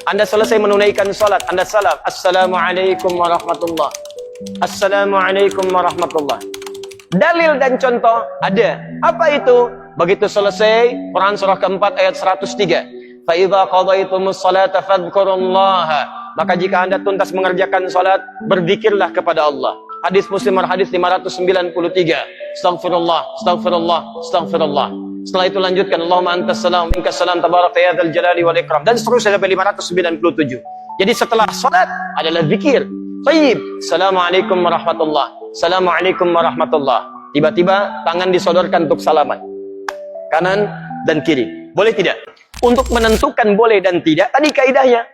Anda selesai menunaikan salat, Anda salam, Assalamualaikum warahmatullah. Assalamualaikum warahmatullah. Dalil dan contoh ada. Apa itu? Begitu selesai, Quran surah keempat ayat 103. Fa idza qadaytumus salata fadhkurullaha. Maka jika Anda tuntas mengerjakan salat, berzikirlah kepada Allah. Hadis Muslim hadis 593. Astaghfirullah, astaghfirullah, astaghfirullah. Setelah itu lanjutkan, Allahumma antas salam, minkas salam, tabaraka ya dzal jalali wal ikram, dan seterusnya sampai 597. Jadi setelah salat adalah zikir. Baik, Assalamualaikum warahmatullah. Assalamualaikum warahmatullah. Tiba-tiba tangan disodorkan untuk salaman. Kanan dan kiri. Boleh tidak? Untuk menentukan boleh dan tidak, tadi kaidahnya.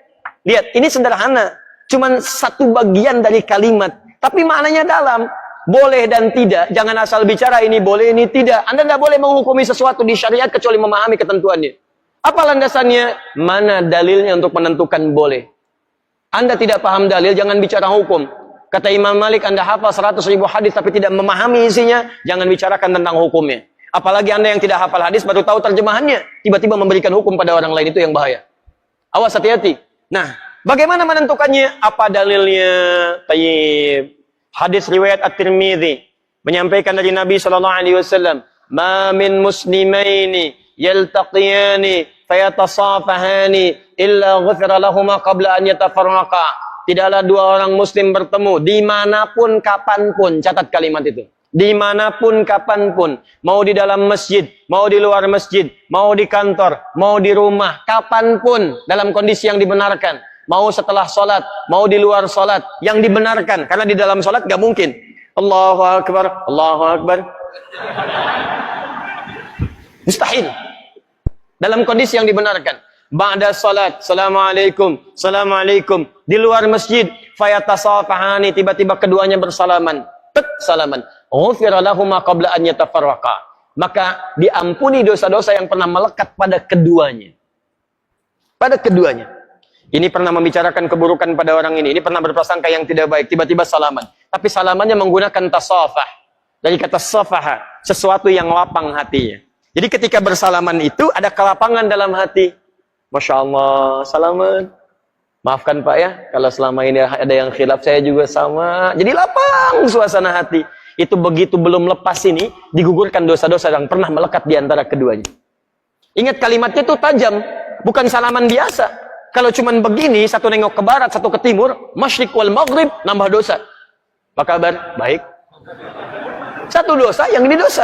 Lihat, ini sederhana. Cuman satu bagian dari kalimat. Tapi maknanya dalam. Boleh dan tidak. Jangan asal bicara ini boleh, ini tidak. Anda tidak boleh menghukumi sesuatu di syariat kecuali memahami ketentuannya. Apa landasannya? Mana dalilnya untuk menentukan boleh? Anda tidak paham dalil, jangan bicara hukum. Kata Imam Malik, Anda hafal 100.000 hadis tapi tidak memahami isinya, jangan bicarakan tentang hukumnya. Apalagi Anda yang tidak hafal hadis baru tahu terjemahannya, tiba-tiba memberikan hukum pada orang lain, itu yang bahaya. Awas, hati-hati. Nah, bagaimana menentukannya? Apa dalilnya? Tayyib. Hadis riwayat At-Tirmidzi menyampaikan dari Nabi SAW, "Ma min muslimaini yaltaqiyani fayatasafahani illa ghufira lahuma qabla an yatafarraqa." Tidaklah dua orang muslim bertemu dimanapun kapanpun. Catat kalimat itu. Dimanapun kapanpun. Mau di dalam masjid, mau di luar masjid, mau di kantor, mau di rumah, kapanpun dalam kondisi yang dibenarkan. Mau setelah sholat, mau di luar sholat, yang dibenarkan. Karena di dalam sholat gak mungkin. Allahu Akbar, Allahu Akbar. Mustahil. Dalam kondisi yang dibenarkan. Ba'da sholat, Assalamualaikum, Assalamualaikum. Di luar masjid, fayatasafahani, tiba-tiba keduanya bersalaman. Salaman. Ghufira lahuma qabla an yatafarraqa. Maka diampuni dosa-dosa yang pernah melekat pada keduanya. Pada keduanya. Ini pernah membicarakan keburukan pada orang ini pernah berprasangka yang tidak baik, tiba-tiba salaman. Tapi salamannya menggunakan tasafah. Dari kata safaha, sesuatu yang lapang hatinya. Jadi ketika bersalaman itu ada kelapangan dalam hati. Masya Allah, salaman. Maafkan Pak ya, kalau selama ini ada yang khilaf, saya juga sama. Jadi lapang suasana hati. Itu begitu belum lepas ini, digugurkan dosa-dosa yang pernah melekat di antara keduanya. Ingat kalimatnya itu tajam, bukan salaman biasa. Kalau cuman begini, satu nengok ke barat, satu ke timur, masyriq wal maghrib, nambah dosa. Apa kabar? Baik. Satu dosa, yang ini dosa.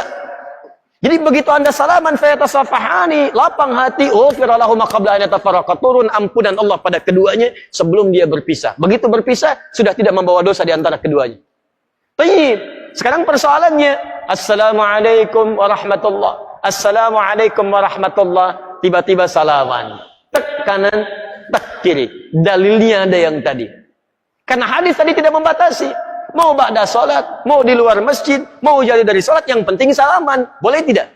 Jadi begitu Anda salaman, fayatasafahani, lapang hati, ghufira lahuma qabla an yatafarraqa, turun ampunan Allah pada keduanya sebelum dia berpisah. Begitu berpisah, sudah tidak membawa dosa di antara keduanya. Baik. Sekarang persoalannya, Assalamualaikum warahmatullah. Assalamualaikum warahmatullah. Tiba-tiba salaman. Tek kanan, tek kiri. Dalilnya ada yang tadi. Karena hadis tadi tidak membatasi. Mau ba'da sholat, mau di luar masjid, mau jadi dari sholat, yang penting salaman. Boleh tidak?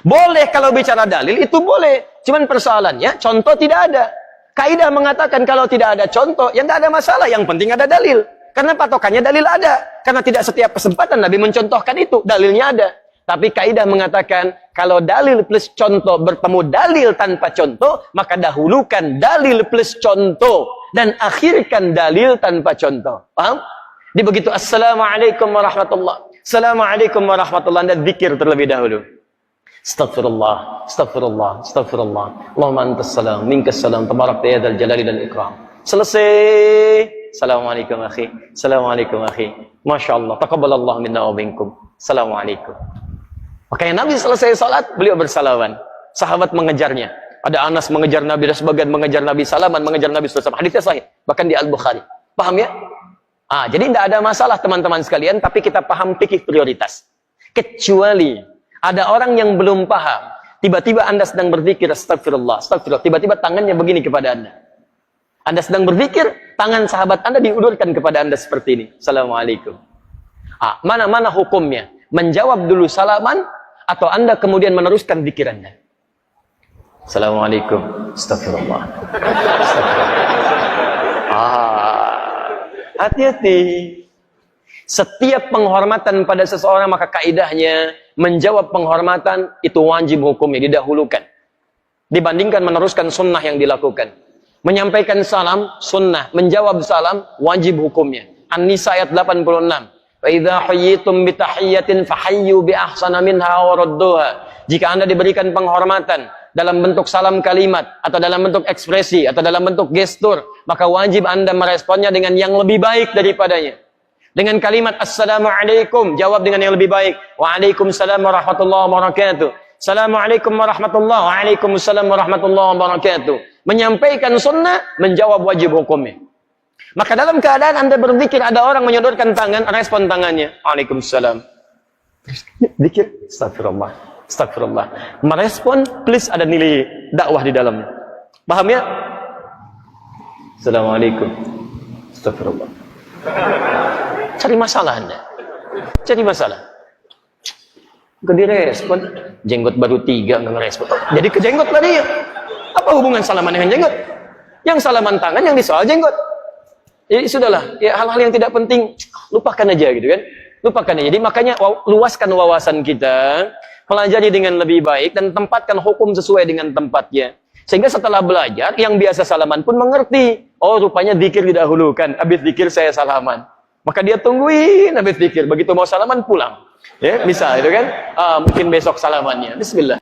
Boleh kalau bicara dalil, itu boleh. Cuman persoalannya, contoh tidak ada. Kaidah mengatakan kalau tidak ada contoh, ya tidak ada masalah. Yang penting ada dalil. Karena patokannya dalil ada. Karena tidak setiap kesempatan Nabi mencontohkan itu. Dalilnya ada. Tapi kaidah mengatakan, kalau dalil plus contoh bertemu dalil tanpa contoh, maka dahulukan dalil plus contoh. Dan akhirkan dalil tanpa contoh. Paham? Di begitu, Assalamualaikum warahmatullah. Assalamualaikum warahmatullah. Anda zikir terlebih dahulu. Astaghfirullah, astaghfirullah, astaghfirullah. Allahumma antas salam, minkas salam, tabarakta ya dzal jalali dan ikram. Selesai. Assalamualaikum akhi. Assalamualaikum akhi. Masya Allah. Taqabbalallahu minna wa minkum. Assalamualaikum. Makanya Nabi selesai salat, beliau bersalaman. Sahabat mengejarnya. Ada Anas mengejar Nabi, dan sebagian mengejar Nabi, salaman mengejar Nabi SAW. Hadisnya sahih. Bahkan di Al-Bukhari. Paham ya? Jadi tidak ada masalah teman-teman sekalian, tapi kita paham fikih prioritas. Kecuali ada orang yang belum paham. Tiba-tiba Anda sedang berzikir, astagfirullah, astagfirullah. Tiba-tiba tangannya begini kepada Anda. Anda sedang berzikir, tangan sahabat Anda diulurkan kepada Anda seperti ini. Assalamualaikum. Mana hukumnya? Menjawab dulu salaman, atau Anda kemudian meneruskan zikir Anda? Assalamualaikum. Astagfirullah. Hati-hati. Setiap penghormatan pada seseorang, maka kaidahnya menjawab penghormatan itu wajib hukumnya, didahulukan dibandingkan meneruskan sunnah yang dilakukan. Menyampaikan salam sunnah, menjawab salam wajib hukumnya. An-Nisa ayat 86. Wa idza huyyitum bi tahiyyatin fahayyu bi ahsana minha wa radduha. Jika Anda diberikan penghormatan dalam bentuk salam kalimat atau dalam bentuk ekspresi atau dalam bentuk gestur, maka wajib Anda meresponnya dengan yang lebih baik daripadanya. Dengan kalimat assalamualaikum, jawab dengan yang lebih baik. Waalaikumsalam warahmatullahi wabarakatuh. Assalamualaikum warahmatullahi wabarakatuh. Waalaikumsalam warahmatullahi wabarakatuh. Menyampaikan sunnah, menjawab wajib hukumnya. Maka dalam keadaan Anda berzikir, ada orang menyodorkan tangan, respon tangannya. Waalaikumsalam. Zikir, astagfirullah, astagfirullah. Merespon, please ada nilai dakwah di dalamnya. Paham ya? Assalamualaikum. Astagfirullah. Cari masalah Anda. Cari masalah. Gak direspon. Jenggot baru 3 nggak ngerespon. Jadi ke jenggot lah dia. Apa hubungan salaman dengan jenggot? Yang salaman tangan, yang disoal jenggot. Jadi sudahlah, ya hal-hal yang tidak penting lupakan aja gitu kan. Lupakan aja. Jadi makanya luaskan wawasan kita, pelajari dengan lebih baik dan tempatkan hukum sesuai dengan tempatnya. Sehingga setelah belajar, yang biasa salaman pun mengerti. Oh, rupanya zikir didahulukan. Habis zikir saya salaman. Maka dia tungguin habis zikir. Begitu mau salaman pulang. Ya, bisa itu kan? Mungkin besok salamannya. Bismillah.